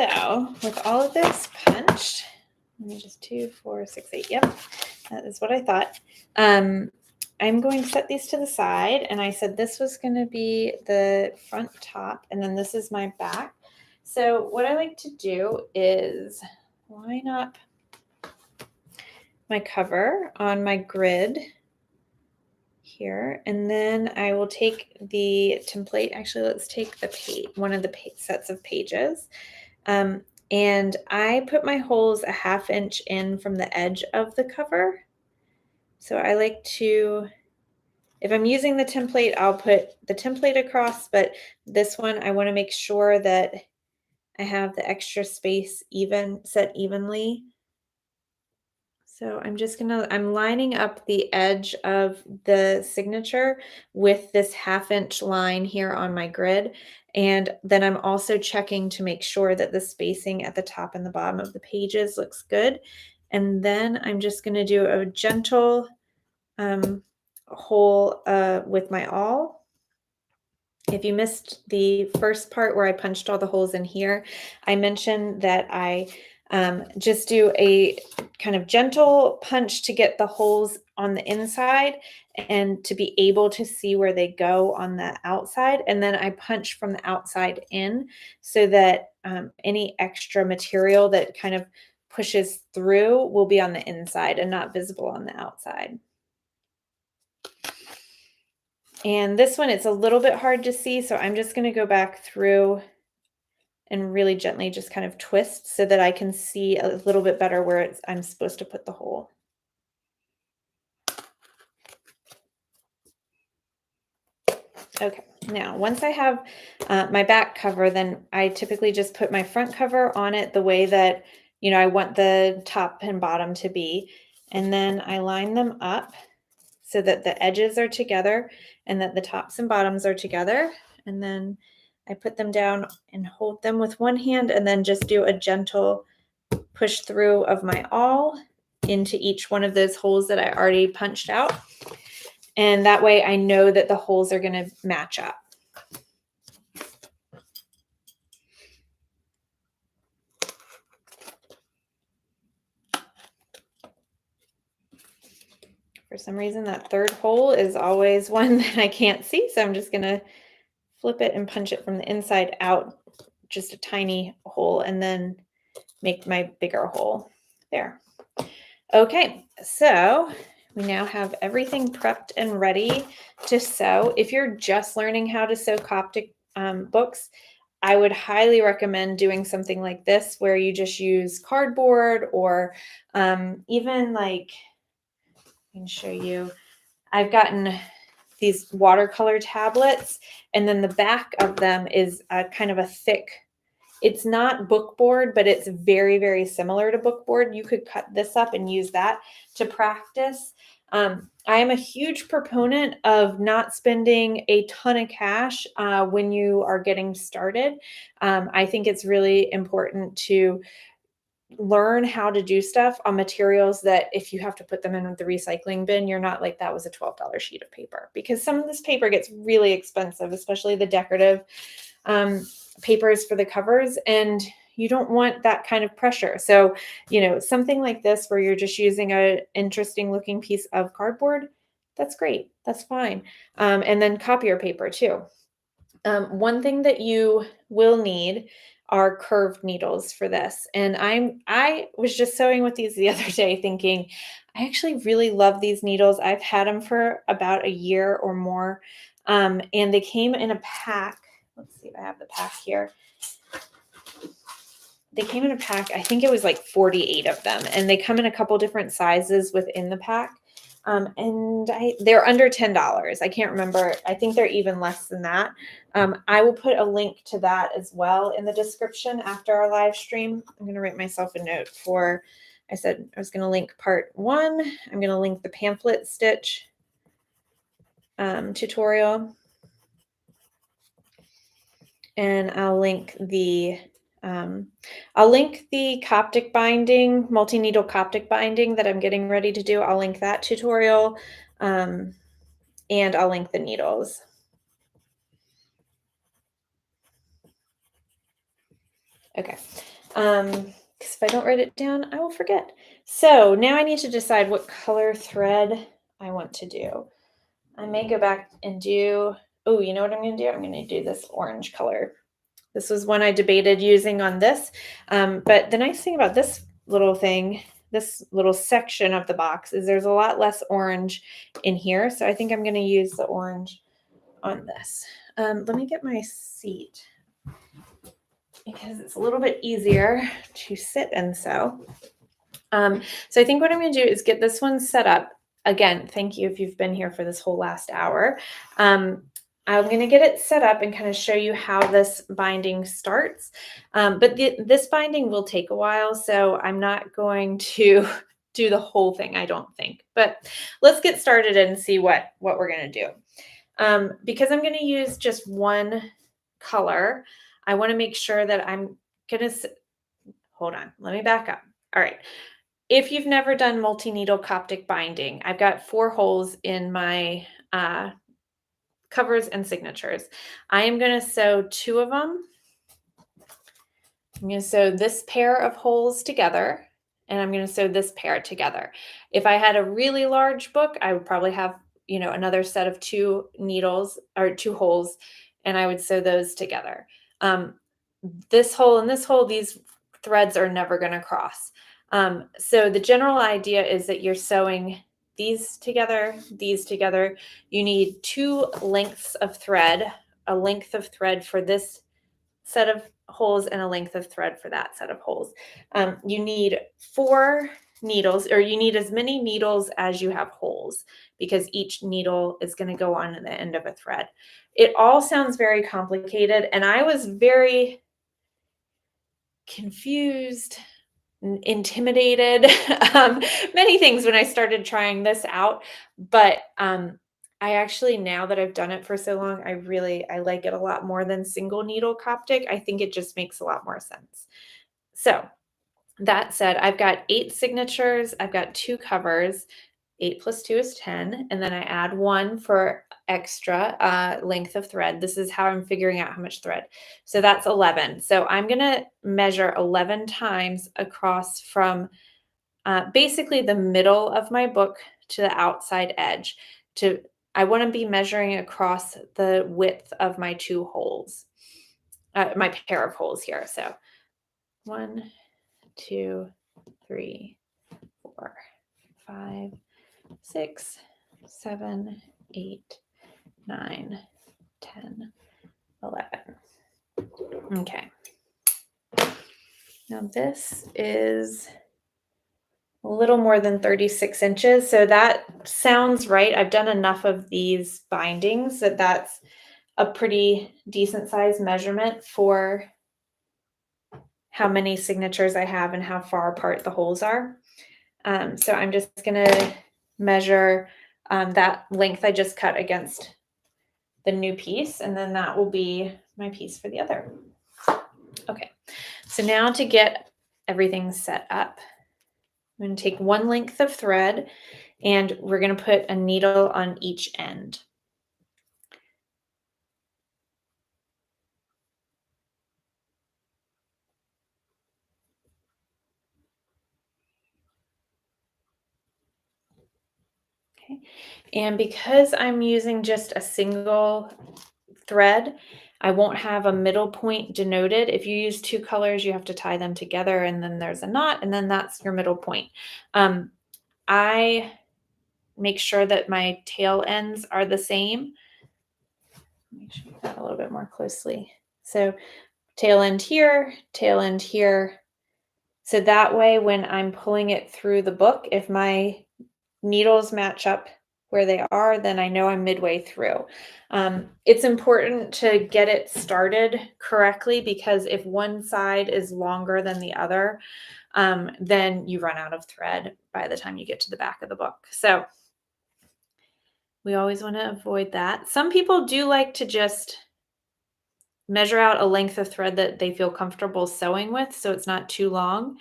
So with all of this punched, let me just 2, 4, 6, 8. Yep, that is what I thought. I'm going to set these to the side, and I said this was going to be the front top, and then this is my back. So what I like to do is line up my cover on my grid here, and then I will take the template. Actually, let's take the page, one of the sets of pages, and I put my holes a 1/2 inch in from the edge of the cover. So I like to, if I'm using the template, I'll put the template across, but this one I want to make sure that I have the extra space set evenly. So I'm lining up the edge of the signature with this 1/2 inch line here on my grid. And then I'm also checking to make sure that the spacing at the top and the bottom of the pages looks good. And then I'm just going to do a gentle hole with my awl. If you missed the first part where I punched all the holes in here, I mentioned that I just do a kind of gentle punch to get the holes on the inside and to be able to see where they go on the outside. And then I punch from the outside in so that any extra material that kind of pushes through will be on the inside and not visible on the outside. And this one, it's a little bit hard to see, so I'm just going to go back through and really gently just kind of twist so that I can see a little bit better where I'm supposed to put the hole. Okay, now once I have my back cover, then I typically just put my front cover on it the way that, I want the top and bottom to be. And then I line them up so that the edges are together and that the tops and bottoms are together. And then I put them down and hold them with one hand and then just do a gentle push through of my awl into each one of those holes that I already punched out. And that way I know that the holes are going to match up. For some reason, that third hole is always one that I can't see. So I'm just going to flip it and punch it from the inside out, just a tiny hole, and then make my bigger hole there. Okay, so we now have everything prepped and ready to sew. If you're just learning how to sew Coptic books, I would highly recommend doing something like this where you just use cardboard or even like, I can show you, I've gotten these watercolor tablets, and then the back of them is kind of a thick, it's not bookboard, but it's very, very similar to bookboard. You could cut this up and use that to practice. I am a huge proponent of not spending a ton of cash when you are getting started. I think it's really important to learn how to do stuff on materials that if you have to put them in the recycling bin, you're not like, that was a $12 sheet of paper, because some of this paper gets really expensive, especially the decorative papers for the covers, and you don't want that kind of pressure. So, something like this where you're just using an interesting looking piece of cardboard, that's great. That's fine. And then copier paper too. One thing that you will need are curved needles for this. And I was just sewing with these the other day thinking, I actually really love these needles. I've had them for about a year or more. And they came in a pack. Let's see if I have the pack here. They came in a pack, I think it was like 48 of them, and they come in a couple different sizes within the pack. And they're under $10. I can't remember. I think they're even less than that. I will put a link to that as well in the description after our live stream. I'm going to write myself a note I said I was going to link part 1. I'm going to link the pamphlet stitch tutorial. And I'll link the Coptic binding, multi-needle Coptic binding that I'm getting ready to do. I'll link that tutorial, and I'll link the needles. Okay. Because if I don't write it down, I will forget. So now I need to decide what color thread I want to do. I may go back and do, oh, you know what I'm going to do? I'm going to do this orange color. This was one I debated using on this. But the nice thing about this little thing, this little section of the box, is there's a lot less orange in here. So I think I'm going to use the orange on this. Let me get my seat because it's a little bit easier to sit and sew. So I think what I'm going to do is get this one set up. Again, thank you if you've been here for this whole last hour. I'm going to get it set up and kind of show you how this binding starts. But this binding will take a while, so I'm not going to do the whole thing, I don't think. But let's get started and see what we're going to do. Because I'm going to use just one color, I want to make sure that I'm going to, hold on, let me back up. All right. If you've never done multi-needle Coptic binding, I've got 4 holes in my covers and signatures. I am going to sew 2 of them. I'm going to sew this pair of holes together, and I'm going to sew this pair together. If I had a really large book, I would probably have, another set of 2 needles or 2 holes, and I would sew those together. This hole and this hole, these threads are never going to cross. So the general idea is that you're sewing these together. You need 2 lengths of thread, a length of thread for this set of holes and a length of thread for that set of holes. You need 4 needles, or you need as many needles as you have holes, because each needle is going to go on the end of a thread. It all sounds very complicated, and I was very confused, intimidated, many things when I started trying this out. But I actually, now that I've done it for so long, I like it a lot more than single needle Coptic. I think it just makes a lot more sense. So that said, I've got 8 signatures. I've got 2 covers. 8 plus 2 is 10. And then I add 1 for extra length of thread. This is how I'm figuring out how much thread. So that's 11. So I'm going to measure 11 times across from basically the middle of my book to the outside edge. I want to be measuring across the width of my 2 holes, my pair of holes here. So 1, 2, 3, 4, 5, 6, 7, 8, 9, 10, 11. Okay. Now this is a little more than 36 inches. So that sounds right. I've done enough of these bindings that that's a pretty decent size measurement for how many signatures I have and how far apart the holes are. So I'm just going to measure that length I just cut against the new piece, and then that will be my piece for the other. Okay, so now to get everything set up, I'm going to take 1 length of thread, and we're going to put a needle on each end. Okay, and because I'm using just a single thread, I won't have a middle point denoted. If you use 2 colors, you have to tie them together, and then there's a knot, and then that's your middle point. I make sure that my tail ends are the same. Make sure that a little bit more closely. So tail end here, tail end here. So that way, when I'm pulling it through the book, if my needles match up where they are, then I know I'm midway through. It's important to get it started correctly, because if one side is longer than the other, then you run out of thread by the time you get to the back of the book. So we always want to avoid that. Some people do like to just measure out a length of thread that they feel comfortable sewing with, so it's not too long.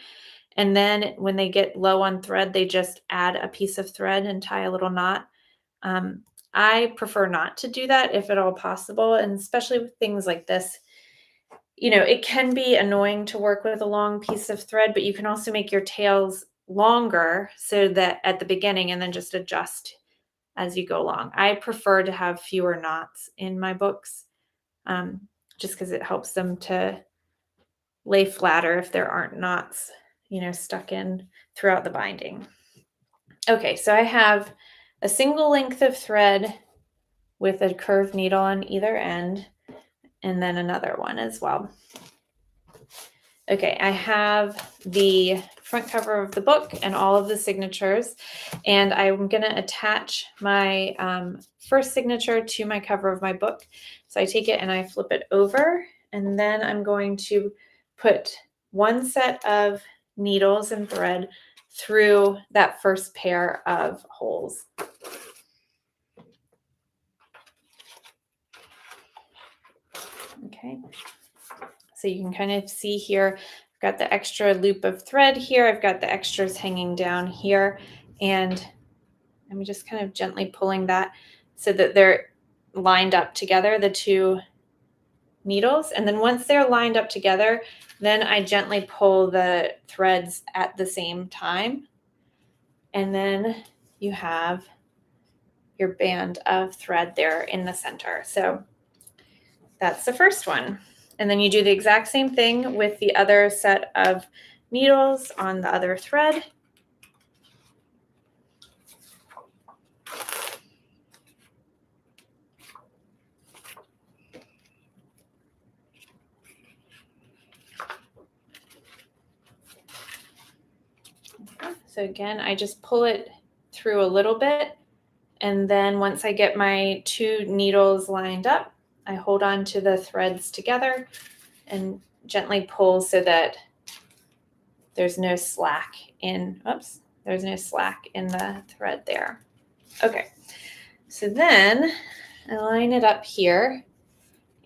And then when they get low on thread, they just add a piece of thread and tie a little knot. I prefer not to do that if at all possible, and especially with things like this. it can be annoying to work with a long piece of thread, but you can also make your tails longer so that at the beginning and then just adjust as you go along. I prefer to have fewer knots in my books, just because it helps them to lay flatter if there aren't knots, stuck in throughout the binding. Okay, so I have a single length of thread with a curved needle on either end, and then another one as well. Okay, I have the front cover of the book and all of the signatures, and I'm going to attach my first signature to my cover of my book. So I take it and I flip it over, and then I'm going to put one set of needles and thread through that first pair of holes. Okay, so you can kind of see here, I've got the extra loop of thread here, I've got the extras hanging down here, and I'm just kind of gently pulling that so that they're lined up together, the two needles. And then once they're lined up together, then I gently pull the threads at the same time. And then you have your band of thread there in the center. So that's the first one. And then you do the exact same thing with the other set of needles on the other thread. So again, I just pull it through a little bit, and then once I get my two needles lined up, I hold on to the threads together and gently pull so that there's no slack in, there's no slack in the thread there. Okay, so then I line it up here,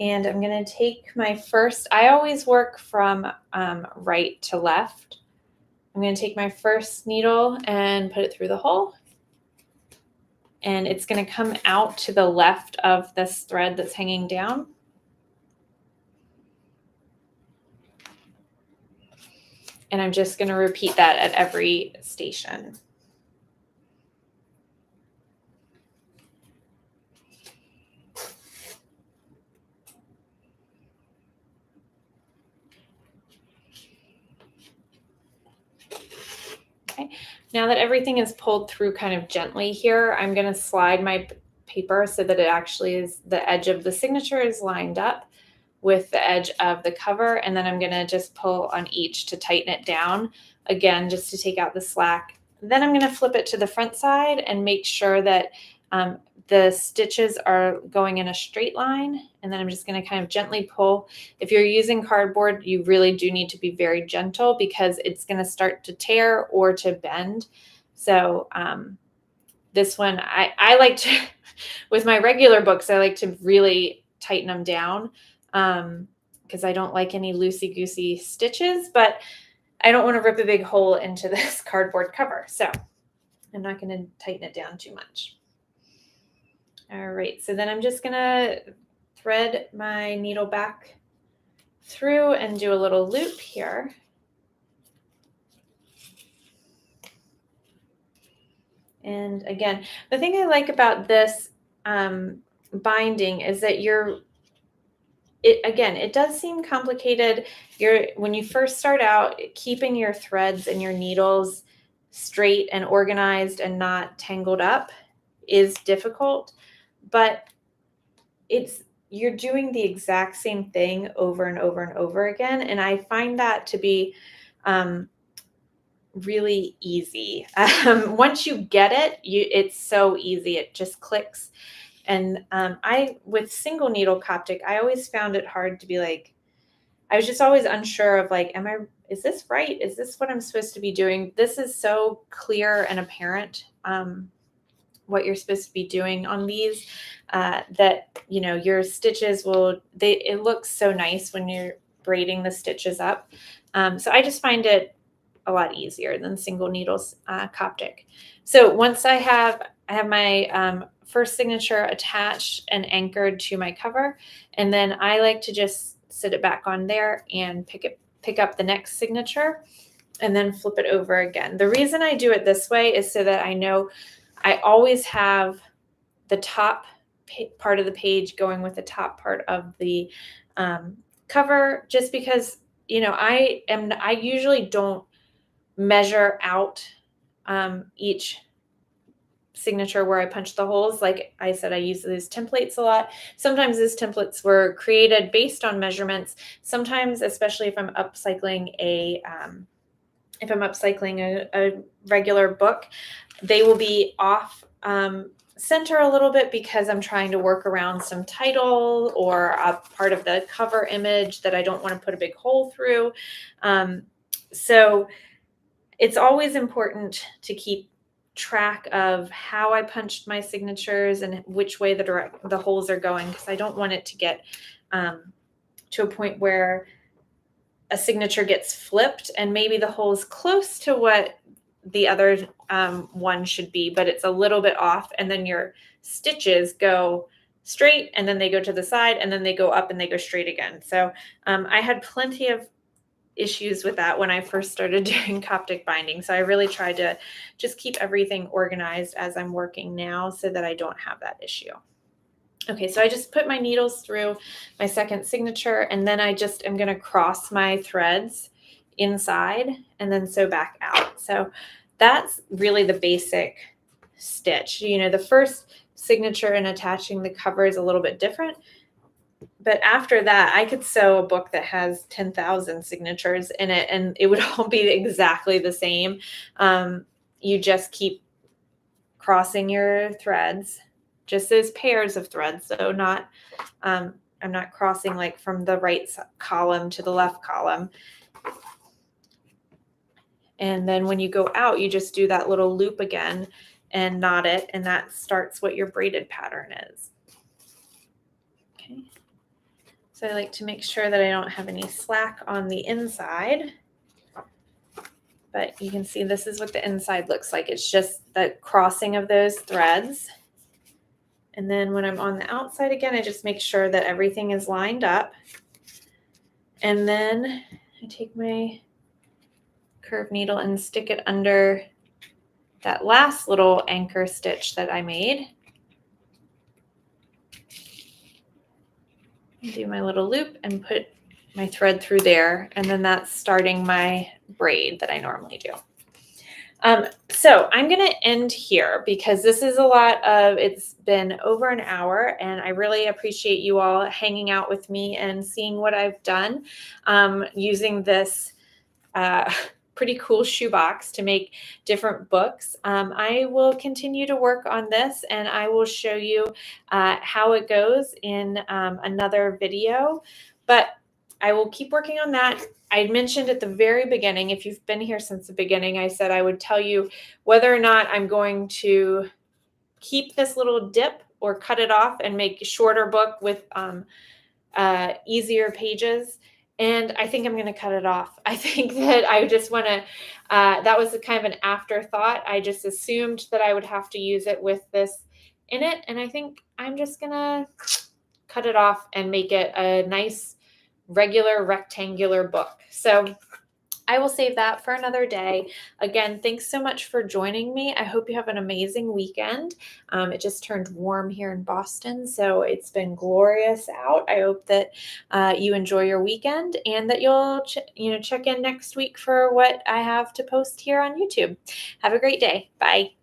and I'm going to take my first, I always work from right to left. I'm going to take my first needle and put it through the hole, and it's going to come out to the left of this thread that's hanging down. And I'm just going to repeat that at every station. Okay, now that everything is pulled through kind of gently here, I'm going to slide my paper so that it actually is, the edge of the signature is lined up with the edge of the cover, and then I'm going to just pull on each to tighten it down, again, just to take out the slack. Then I'm going to flip it to the front side and make sure that the stitches are going in a straight line, and then I'm just going to kind of gently pull. If you're using cardboard, you really do need to be very gentle because it's going to start to tear or to bend. So this one, I like to, with my regular books, I like to really tighten them down because I don't like any loosey-goosey stitches, but I don't want to rip a big hole into this cardboard cover. So I'm not going to tighten it down too much. All right, so then I'm just going to thread my needle back through and do a little loop here. And again, the thing I like about this binding is that it does seem complicated. When you first start out, keeping your threads and your needles straight and organized and not tangled up is difficult, but you're doing the exact same thing over and over and over again. And I find that to be really easy. Once you get it, it's so easy. It just clicks. And with single needle Coptic, I always found it hard to be like, I was just always unsure of like, is this right? Is this what I'm supposed to be doing? This is so clear and apparent what you're supposed to be doing on these, that, your stitches it looks so nice when you're braiding the stitches up. So I just find it a lot easier than single needles Coptic. So once I have my first signature attached and anchored to my cover, and then I like to just sit it back on there and pick up the next signature and then flip it over again. The reason I do it this way is so that I know I always have the top part of the page going with the top part of the cover, just because, I usually don't measure out each signature where I punch the holes. Like I said, I use these templates a lot. Sometimes these templates were created based on measurements. Sometimes, especially if I'm upcycling a regular book, they will be off center a little bit because I'm trying to work around some title or a part of the cover image that I don't want to put a big hole through. So it's always important to keep track of how I punched my signatures and which way the holes are going, because I don't want it to get to a point where a signature gets flipped and maybe the hole is close to what the other one should be, but it's a little bit off, and then your stitches go straight and then they go to the side and then they go up and they go straight again. So I had plenty of issues with that when I first started doing Coptic binding. So I really tried to just keep everything organized as I'm working now so that I don't have that issue. Okay, so I just put my needles through my second signature, and then I just am going to cross my threads inside and then sew back out. So that's really the basic stitch. The first signature and attaching the cover is a little bit different, but after that, I could sew a book that has 10,000 signatures in it, and it would all be exactly the same. You just keep crossing your threads, just those pairs of threads. So I'm not crossing like from the right column to the left column. And then when you go out, you just do that little loop again and knot it, and that starts what your braided pattern is. Okay. So I like to make sure that I don't have any slack on the inside. But you can see this is what the inside looks like. It's just the crossing of those threads. And then when I'm on the outside again, I just make sure that everything is lined up. And then I take my curved needle and stick it under that last little anchor stitch that I made. Do my little loop and put my thread through there, and then that's starting my braid that I normally do. So I'm going to end here because this is it's been over an hour, and I really appreciate you all hanging out with me and seeing what I've done using this pretty cool shoebox to make different books. I will continue to work on this, and I will show you how it goes in another video, but I will keep working on that. I mentioned at the very beginning, if you've been here since the beginning, I said I would tell you whether or not I'm going to keep this little dip or cut it off and make a shorter book with easier pages. And I think I'm going to cut it off. I think that I just want to, that was a kind of an afterthought. I just assumed that I would have to use it with this in it. And I think I'm just going to cut it off and make it a nice regular rectangular book. So I will save that for another day. Again, thanks so much for joining me. I hope you have an amazing weekend. It just turned warm here in Boston, so it's been glorious out. I hope that you enjoy your weekend and that you'll check in next week for what I have to post here on YouTube. Have a great day. Bye.